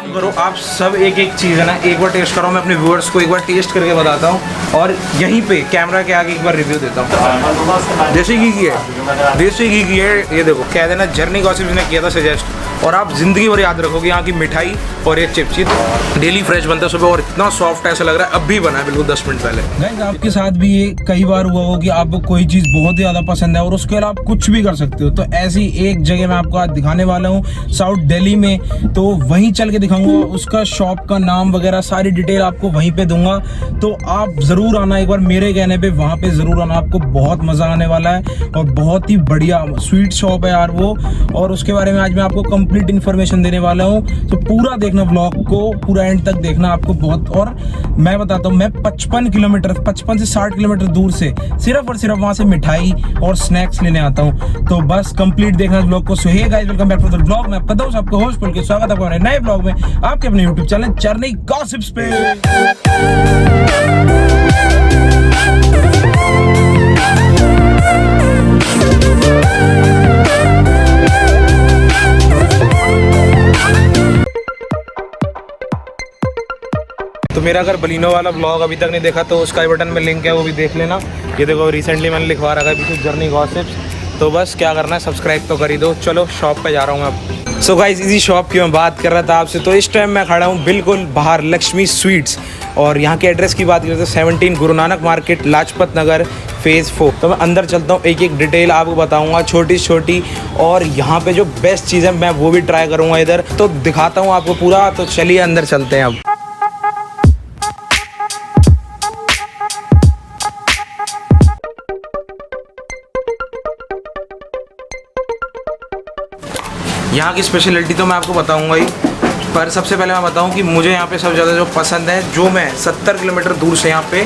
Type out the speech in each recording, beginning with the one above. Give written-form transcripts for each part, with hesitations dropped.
काम करो, आप सब एक एक चीज़ है ना एक बार टेस्ट करो। मैं अपने व्यूअर्स को एक बार टेस्ट करके बताता हूँ और यहीं पे कैमरा के आगे एक बार रिव्यू देता हूँ। देसी घी की है, देसी घी की है। ये देखो कह देना जर्नी गॉसिप्स ने किया था सजेस्ट, और आप जिंदगी भर याद रखोगे यहाँ की मिठाई और ये चिप्स। डेली फ्रेश बनता है सुबह और इतना सॉफ्ट ऐसा लग रहा है अभी बना है बिल्कुल 10 मिनट पहले। गाइस आपके साथ भी ये कई बार हुआ हो कि आपको कोई चीज़ बहुत ज़्यादा पसंद है और उसके अलावा आप कुछ भी कर सकते हो। तो ऐसी एक जगह मैं आपको आज दिखाने वाला हूँ साउथ दिल्ली में, तो वहीं चल के दिखाऊंगा। उसका शॉप का नाम वगैरह सारी डिटेल आपको वहीं पे दूंगा, तो आप ज़रूर आना एक बार मेरे कहने पे, वहाँ पे ज़रूर आना, आपको बहुत मज़ा आने वाला है। और बहुत ही बढ़िया स्वीट शॉप है यार वो, और उसके बारे में आज मैं आपको कंप्लीट इन्फॉर्मेशन देने वाला हूँ। तो पूरा देखना ब्लॉग को, पूरा एंड तक देखना आपको बहुत। और मैं बताता हूँ, मैं 55 किलोमीटर 55 से 60 किलोमीटर दूर से सिर्फ और सिर्फ वहाँ से मिठाई और स्नैक्स लेने आता हूँ। तो बस कंप्लीट देखना इस ब्लॉग को। So hey guys, welcome back to the blog. मैं आपका दोस्त आपको होस्ट बोल के स्वागत है हमारे नए ब्लॉग में, आपके अपने यूट्यूब चैनल जर्नी गॉसिप्स पे। तो मेरा अगर बलिनो वाला ब्लॉग अभी तक नहीं देखा तो उसका आई बटन में लिंक है, वो भी देख लेना। ये देखो रिसेंटली मैंने लिखवा रखा है पीछे जर्नी गॉसिप्स। तो बस क्या करना है, सब्सक्राइब तो कर ही दो। चलो शॉप पे जा रहा हूँ मैं अब। सो गाइस, इसी शॉप की मैं बात कर रहा था आपसे। तो इस टाइम मैं खड़ा हूँ बिल्कुल बाहर लक्ष्मी स्वीट्स, और यहाँ के एड्रेस की बात करते हैं 17 गुरुनानक मार्केट, लाजपत नगर, फेज़ 4। तो मैं अंदर चलता हूँ, एक एक डिटेल आपको बताऊँगा छोटी छोटी, और यहाँ पे जो बेस्ट चीज़ है मैं वो भी ट्राई करूँगा इधर। तो दिखाता हूँ आपको पूरा। तो चलिए अंदर चलते हैं अब। यहाँ की स्पेशलिटी तो मैं आपको बताऊंगा ही, पर सबसे पहले मैं बताऊं कि मुझे यहाँ पे सबसे ज़्यादा जो पसंद है, जो मैं 70 किलोमीटर दूर से यहाँ पे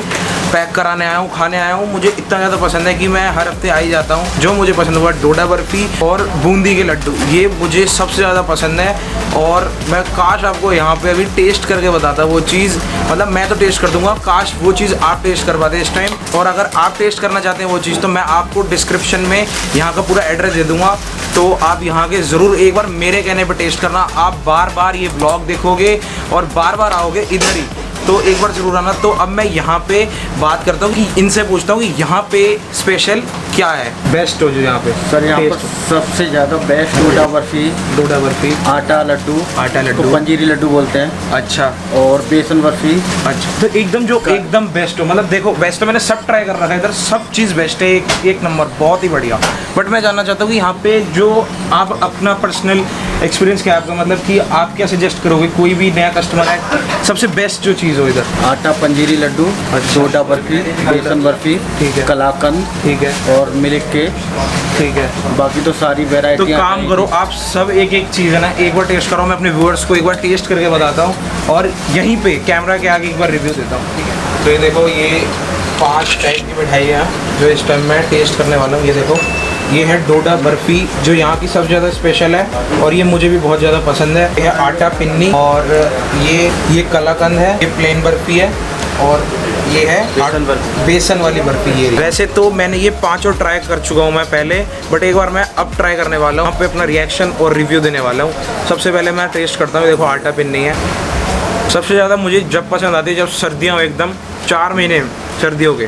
पैक कराने आया हूँ, खाने आया हूँ, मुझे इतना ज़्यादा पसंद है कि मैं हर हफ्ते आ ही जाता हूँ। जो मुझे पसंद हुआ डोडा बर्फ़ी और बूंदी के लड्डू, ये मुझे सबसे ज़्यादा पसंद है। और मैं काश आपको यहाँ पे अभी टेस्ट करके बताता वो चीज़, मतलब मैं तो टेस्ट कर दूँगा, काश वो चीज़ आप टेस्ट कर पाते इस टाइम। और अगर आप टेस्ट करना चाहते हैं वो चीज़, तो मैं आपको डिस्क्रिप्शन में यहाँ का पूरा एड्रेस दे दूँगा। तो आप यहाँ के ज़रूर एक बार मेरे कहने पर टेस्ट करना। आप बार बार ये ब्लॉग देखोगे और बार बार आओगे इधर ही, तो एक बार ज़रूर आना। तो अब मैं यहाँ पे बात करता हूँ कि इनसे पूछता हूँ कि यहाँ पे स्पेशल क्या है, बेस्ट हो जो यहाँ पे। सर यहाँ पर सबसे ज़्यादा बेस्ट डोडा बर्फ़ी, आटा लड्डू, पंजीरी लड्डू बोलते हैं। अच्छा। और बेसन बर्फ़ी। अच्छा, तो एकदम जो एकदम बेस्ट हो, मतलब देखो बेस्ट तो मैंने सब ट्राई कर रखा है इधर, सब चीज़ बेस्ट है, एक नंबर, बहुत ही बढ़िया। बट मैं जानना चाहता हूँ कि यहाँ पे जो आप अपना पर्सनल एक्सपीरियंस क्या है आपका, मतलब कि आप क्या सजेस्ट करोगे, कोई भी नया कस्टमर है, सबसे बेस्ट जो चीज़ हो इधर? आटा पंजीरी लड्डू, डोडा बर्फ़ी, बेसन बर्फ़ी, ठीक है, कलाकंद, ठीक है, और मिल्क केक, ठीक है। बाकी तो सारी वेराइटी। तो काम करो, आप सब एक एक चीज़ है ना एक बार टेस्ट करो। मैं अपने व्यूअर्स को एक बार टेस्ट करके बताता हूँ और यहीं पे कैमरा के आगे एक बार रिव्यू देता हूँ, ठीक है। तो ये देखो, ये 5 टाइप की मिठाई है जो इस टाइम मैं टेस्ट करने वाला हूँ। ये देखो, ये है डोडा बर्फ़ी जो यहाँ की सबसे ज़्यादा स्पेशल है, और ये मुझे भी बहुत ज़्यादा पसंद है। ये आटा पिन्नी, और ये कलाकंद है, ये प्लेन बर्फ़ी है, और ये है बेसन वाली बर्फ़ी। ये वैसे तो मैंने ये 5 ट्राई कर चुका हूँ मैं पहले, बट एक बार मैं अब ट्राई करने वाला हूँ, वहाँ पे अपना रिएक्शन और रिव्यू देने वाला हूँ। सबसे पहले मैं टेस्ट करता हूँ। देखो आटा पिन्नी है, सबसे ज़्यादा मुझे जब पसंद आती है जब सर्दियाँ हो, एकदम 4 महीने सर्दियों के,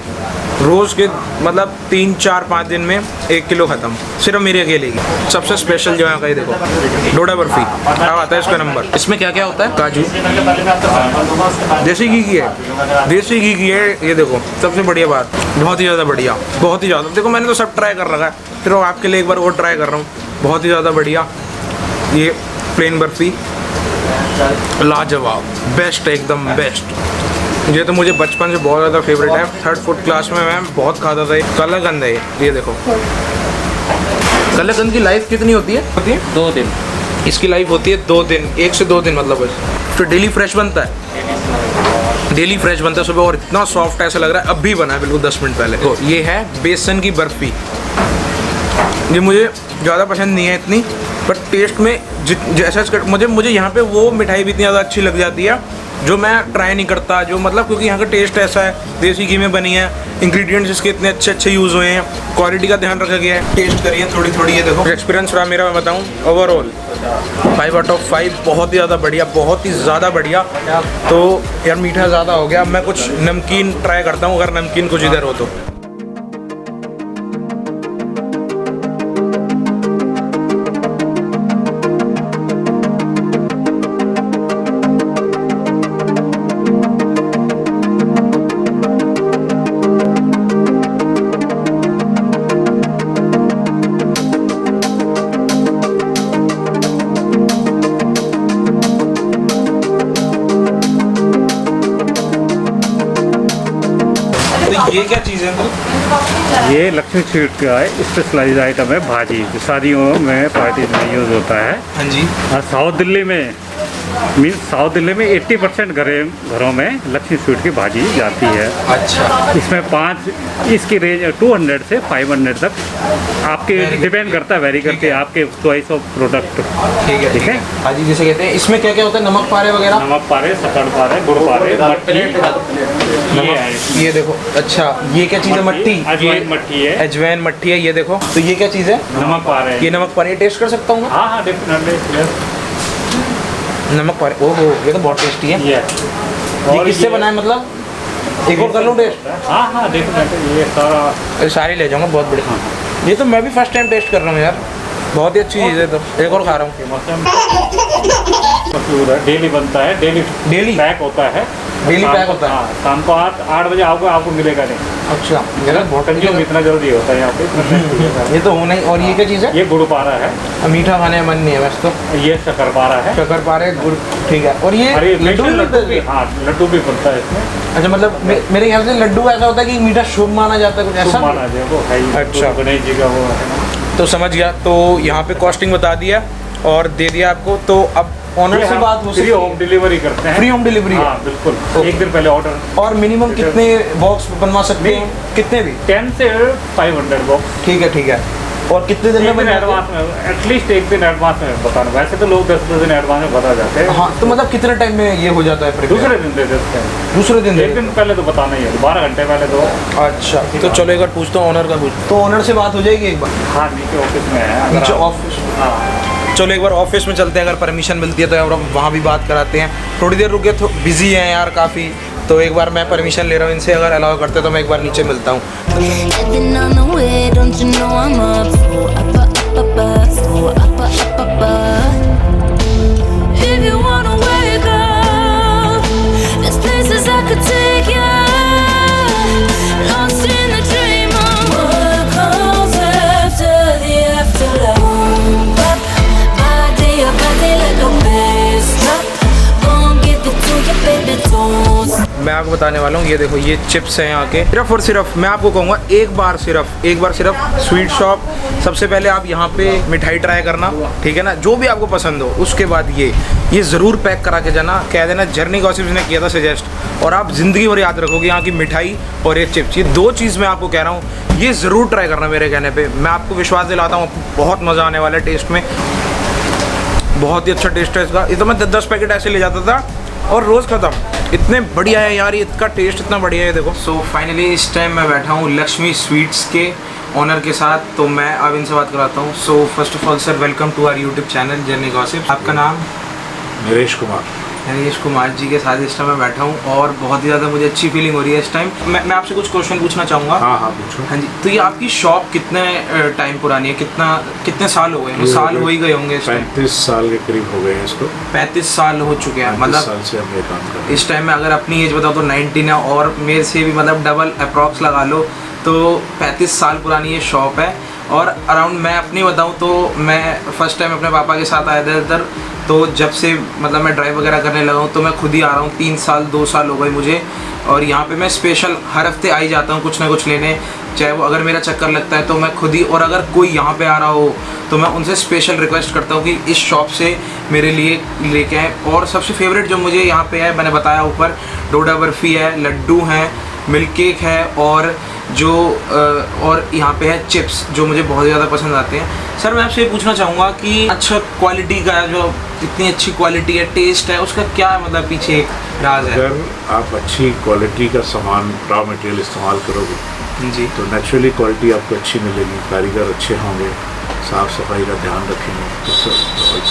रोज़ के मतलब 3, 4, 5 दिन में 1 किलो ख़त्म, सिर्फ मेरे अकेले की। सबसे स्पेशल जो है कहीं देखो डोडा बर्फ़ी, क्या आता है इसका नंबर। इसमें क्या क्या होता है? काजू, देसी घी की है, देसी घी की है। ये देखो सबसे बढ़िया बात, बहुत ही ज़्यादा बढ़िया, बहुत ही ज़्यादा। देखो मैंने तो सब ट्राई कर रखा है, फिर आपके लिए एक बार और ट्राई कर रहा हूँ, बहुत ही ज़्यादा बढ़िया। ये प्लेन बर्फ़ी लाजवाब, बेस्ट, एकदम बेस्ट। ये तो मुझे बचपन से बहुत ज़्यादा फेवरेट है। 3rd 4th क्लास में मैं बहुत खाता था। कलाकंद है ये देखो, कलाकंद की लाइफ कितनी होती है? 2 दिन। इसकी लाइफ होती है 2 दिन, 1 से 2 दिन मतलब बस। तो डेली फ्रेश बनता है, डेली फ्रेश बनता है सुबह, और इतना सॉफ्ट ऐसा लग रहा है अभी बना है बिल्कुल 10 मिनट पहले। तो ये है बेसन की बर्फ़ी, ये मुझे ज़्यादा पसंद नहीं है इतनी, बट टेस्ट में जैसा मुझे यहाँ पे वो मिठाई भी इतनी ज़्यादा अच्छी लग जाती है जो मैं ट्राई नहीं करता, जो मतलब क्योंकि यहाँ का टेस्ट ऐसा है, देसी घी में बनी है, इंग्रेडिएंट्स इसके इतने अच्छे यूज़ हुए हैं, क्वालिटी का ध्यान रखा गया है। टेस्ट करिए थोड़ी थोड़ी, ये देखो एक्सपीरियंस रहा मेरा, मैं बताऊँ ओवरऑल 5 आउट ऑफ 5, बहुत ही ज़्यादा बढ़िया, बहुत ही ज़्यादा बढ़िया। तो यार मीठा ज़्यादा हो गया, मैं कुछ नमकीन ट्राई करता हूँ, अगर नमकीन कुछ इधर हो तो। ये क्या चीज़ है? ये लक्ष्मी स्वीट का है, स्पेशलाइज आइटम है भाजी, जो शादियों में पार्टीज में यूज़ होता है। हाँ जी। साउथ दिल्ली में साउथ दिल्ली में 80% घरों में लक्ष्मी स्वीट की भाजी जाती है। अच्छा। इसमें 5, इसकी रेंज 200 से 500 तक आपके डिपेंड करता है, वेरी करती है आपके चॉइस ऑफ प्रोडक्ट। ठीक है भाजी जिसे कहते हैं। इसमें क्या क्या होता है? नमक पारे वगैरह? नमक पारे, शक्कर पारे, गुड़ पारे, मट्टी। ये देखो। अच्छा, ये क्या चीज़ है? मट्टी? अजवाइन मट्टी है। अजवाइन मट्टी है, ये देखो। तो ये क्या चीज़ है? नमक पारे। ये नमक पारे टेस्ट कर सकता हूँ? हाँ हाँ, डेफिनेटली। नमक पारे, ओहो ये तो बहुत टेस्टी है। ये किससे बना है मतलब? एक और कर लूँ टेस्ट? हाँ हाँ, डेफिनेटली। ये सारी ले जाऊँगा, बहुत बढ़िया। ये तो मैं भी फर्स्ट टाइम टेस्ट कर रहा हूँ यार, बहुत ही अच्छी चीज़ है। तो एक और खा रहा हूँ। डेली बनता है, डेली पैक होता है, डेली पैक होता है। हाँ, शाम को 8 बजे आपको मिलेगा नहीं। अच्छा, बहुत इतना जल्दी होता है यहाँ पे। ये तो होना ही। और ये क्या चीज़ है? ये गुड़ पारा है। मीठा खाने का मन नहीं है वैसे तो। ये शक्कर पारा है। शक्कर पारे, गुड़, ठीक है। और ये लड्डू भी, हाँ लड्डू भी बनता है इसमें। अच्छा, मतलब मेरे ख्याल से लड्डू ऐसा होता है कि मीठा शुभ माना जाता है, कुछ ऐसा माना जाए वो है। अच्छा, गणेश जी का वो है। तो समझ गया। तो यहाँ पे कॉस्टिंग बता दिया और दे दिया आपको। तो अब ऑनर से बात हो सकती है? फ्री होम डिलीवरी करते हैं। Free home delivery? हाँ बिल्कुल, एक दिन पहले ऑर्डर। और मिनिमम कितने बॉक्स बनवा सकते हैं? कितने भी? 10 से 500 बॉक्स। ठीक है। और कितने दिन में एडवांस में? एटलीस्ट एक दिन एडवांस में बताना। वैसे तो लोग 10 दिन एडवांस में बता जाते हैं। हाँ, तो मतलब कितने टाइम में ये हो जाता है? दूसरे दिन दे देते हैं। दूसरे दिन? एक दिन पहले तो बताना ही है, 12 घंटे पहले तो। अच्छा, तो चलो एक बार पूछता हूँ ऑनर का। तो ऑनर से बात हो जाएगी एक बार? हाँ, नीचे ऑफिस में है। नीचे ऑफिस? हाँ, चलो एक बार ऑफिस में चलते हैं, अगर परमिशन मिलती है तो यार वहाँ भी बात कराते हैं। थोड़ी देर रुके, तो बिजी हैं यार काफ़ी, तो एक बार मैं परमिशन ले रहा हूँ इनसे, अगर अलाउ करते तो मैं एक बार नीचे मिलता हूँ। मैं आपको बताने वाला हूँ, ये देखो ये चिप्स हैं यहाँ के। सिर्फ और सिर्फ मैं आपको कहूँगा एक बार सिर्फ स्वीट शॉप, सबसे पहले आप यहाँ पे मिठाई ट्राई करना, ठीक है ना, जो भी आपको पसंद हो। उसके बाद ये ज़रूर पैक करा के जाना, कह देना जर्नी गॉसिप्स ने किया था सजेस्ट, और आप ज़िंदगी भर याद रखोगे यहाँ की मिठाई और ये चिप्स। ये 2 चीज़ मैं आपको कह रहा हूँ, ये ज़रूर ट्राई करना मेरे कहने पर। मैं आपको विश्वास दिलाता हूँ, बहुत मज़ा आने वाला है टेस्ट में, बहुत ही अच्छा टेस्ट है इसका। ये तो मैं 10 पैकेट ऐसे ले जाता था और रोज़ ख़त्म। इतने बढ़िया है यार, इसका टेस्ट इतना बढ़िया है। देखो, सो फाइनली इस टाइम मैं बैठा हूँ लक्ष्मी स्वीट्स के ऑनर के साथ, तो मैं अब इनसे बात कराता हूँ। So first of all sir, welcome to our YouTube channel journey gossips. आपका नाम? नरेश कुमार। नरेश कुमार जी के साथ इस टाइम मैं बैठा हूँ और बहुत ही ज़्यादा मुझे अच्छी फीलिंग हो रही है इस टाइम। मैं आपसे कुछ क्वेश्चन पूछना चाहूँगा। हाँ पूछो। हाँ जी, तो ये आपकी शॉप कितने टाइम पुरानी है? कितने साल हो गए? साल हो ही गए होंगे इस टाइम? 35 साल के करीब हो गए हैं इसको। 35 साल हो चुके हैं, मतलब 35 साल से हम ये काम कर रहे हैं। इस टाइम में अगर अपनी एज बताओ तो 19 है, और मेरे से भी मतलब डबल अप्रॉक्स लगा लो, तो 35 साल पुरानी ये शॉप है। और अराउंड मैं अपनी बताऊँ तो मैं फर्स्ट टाइम अपने पापा के साथ आया था इधर, तो जब से मतलब मैं ड्राइव वगैरह करने लगा हूँ तो मैं खुद ही आ रहा हूँ। 3 साल 2 साल हो गए मुझे, और यहाँ पे मैं स्पेशल हर हफ्ते आ ही जाता हूँ कुछ ना कुछ लेने, चाहे वो अगर मेरा चक्कर लगता है तो मैं खुद ही, और अगर कोई यहाँ पे आ रहा हो तो मैं उनसे स्पेशल रिक्वेस्ट करता हूँ कि इस शॉप से मेरे लिए लेके आएँ। और सबसे फेवरेट जो मुझे यहाँ पे है, मैंने बताया ऊपर, डोडा बर्फ़ी है, लड्डू हैं, मिल्क केक है, और जो और यहाँ पे है चिप्स, जो मुझे बहुत ज़्यादा पसंद आते हैं। सर मैं आपसे ये पूछना चाहूँगा कि अच्छा क्वालिटी का जो इतनी अच्छी क्वालिटी है, टेस्ट है, उसका क्या मतलब पीछे एक राज है? अगर आप अच्छी क्वालिटी का सामान रॉ मटेरियल इस्तेमाल करोगे जी, तो नेचुरली क्वालिटी आपको अच्छी मिलेगी, कारीगर अच्छे होंगे, साफ़ सफाई का ध्यान रखेंगे, तो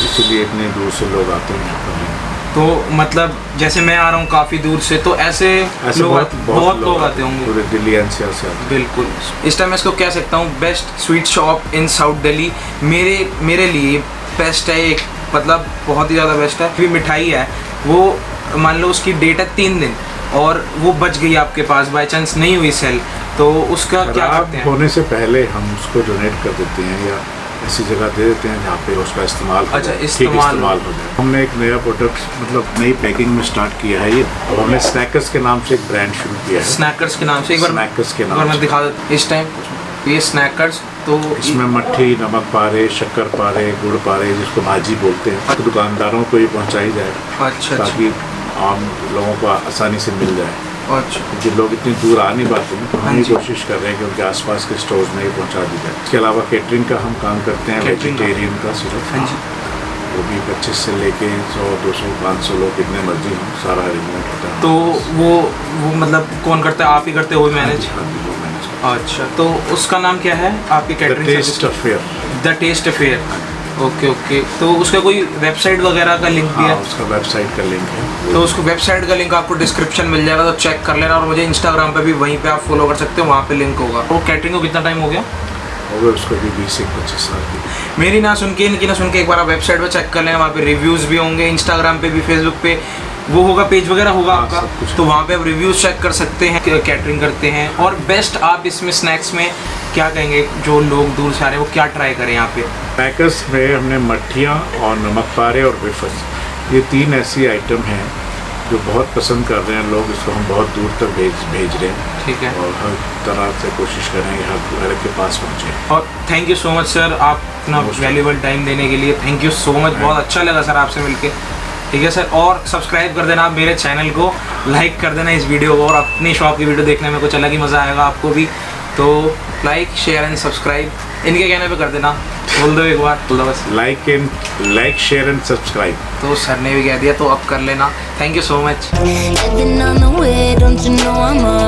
इसीलिए इतने दूर से लोग आते हैं यहाँ पर। तो मतलब जैसे मैं आ रहा हूँ काफ़ी दूर से, तो ऐसे लोग बहुत लोग आते होंगे, पूरे दिल्ली एनसीआर से आते हैं। बिल्कुल। इस टाइम मैं इसको कह सकता हूँ best sweet shop in south Delhi मेरे लिए बेस्ट है एक, मतलब बहुत ही ज़्यादा बेस्ट है। भी मिठाई है वो मान लो उसकी डेट है 3 दिन और वो बच गई आपके पास, बाई चांस नहीं हुई सेल, तो उसका क्या करते हैं? होने से पहले हम उसको डोनेट कर देते हैं या ऐसी जगह दे देते हैं जहाँ पे उसका इस्तेमाल हो अच्छा, जाए, इस्तेमाल हो जाए। हमने एक नया प्रोडक्ट मतलब नई पैकिंग में स्टार्ट किया है ये, और हमने स्नैकर्स के नाम से एक ब्रांड शुरू किया है। स्नैकर्स के नाम से एक बार स्नैकर्स के नाम मैं से। दिखा देता इस टाइम ये स्नैकर्स। तो इसमें मट्ठी, नमक पारे, शक्कर पारे, गुड़ पारे, जिसको भाजी बोलते हैं, तो दुकानदारों को ये पहुँचाई जाए अच्छा ताकि आम लोगों को आसानी से मिल जाए। अच्छा, क्योंकि लोग इतनी दूर आ नहीं पाते हैं, तो हम हाँ ये जी। कोशिश कर रहे हैं कि उनके आसपास के स्टोर्स में ये पहुंचा दी जाए। इसके अलावा केटरिंग का हम काम करते हैं, केटरिंग का। वेजिटेरियन का सिर्फ, हाँ जी। वो भी 25 से लेके 100, 200, 500 लोग कितने मर्जी हों, सारा अरेंजमेंट होता है। तो वो मतलब कौन करता है? आप ही करते हो मैनेज? हाँ जी, वो मैनेज करते अच्छा, तो उसका नाम क्या है आपकी हैं। Catering the taste affair. The taste affair. Okay okay, तो उसका कोई वेबसाइट वगैरह का लिंक भी हाँ, है? उसका वेबसाइट का लिंक है। तो उसको वेबसाइट का लिंक आपको डिस्क्रिप्शन मिल जाएगा, तो चेक कर लेना। और मुझे इंस्टाग्राम पे भी वहीं पे आप फॉलो कर सकते हो, वहाँ पे लिंक होगा। वो कैटरिंग को कितना टाइम हो गया? हो गए उसको भी 20 से 25 साल की। मेरी ना सुन के, इनकी ना सुन के, एक बार आप वेबसाइट पे चेक कर लेना, वहाँ पे रिव्यूज़ भी होंगे, इंस्टाग्राम पे भी, फेसबुक पे वो होगा, पेज वगैरह होगा हाँ, आपका, सब कुछ। तो वहाँ पे आप रिव्यूज़ चेक कर सकते हैं, कैटरिंग करते हैं। और बेस्ट आप इसमें स्नैक्स में क्या कहेंगे, जो लोग दूर से आ रहे हैं वो क्या ट्राई करें यहाँ पे? पैकर्स में हमने मट्ठियाँ और नमक पारे और वेफर्स, ये 3 ऐसी आइटम हैं जो बहुत पसंद कर रहे हैं लोग, इसको हम बहुत दूर तक भेज रहे हैं। ठीक है, और हर तरह से कोशिश करेंगे हर घर के पास पहुँचे। और thank you so much sir, आप इतना वैल्यूबल टाइम देने के लिए थैंक यू सो मच। बहुत अच्छा लगा सर आपसे मिलके। ठीक है सर, और सब्सक्राइब कर देना आप मेरे चैनल को, लाइक कर देना इस वीडियो को, और अपनी शॉप की वीडियो देखने में कुछ अलग ही मज़ा आएगा आपको भी। तो लाइक, शेयर एंड सब्सक्राइब इनके कहने पे कर देना। बोल दो एक बार, बोल दो बस। Like share and subscribe. तो सर ने भी कह दिया, तो अब कर लेना। Thank you so much. Living on the way, don't you know I'm on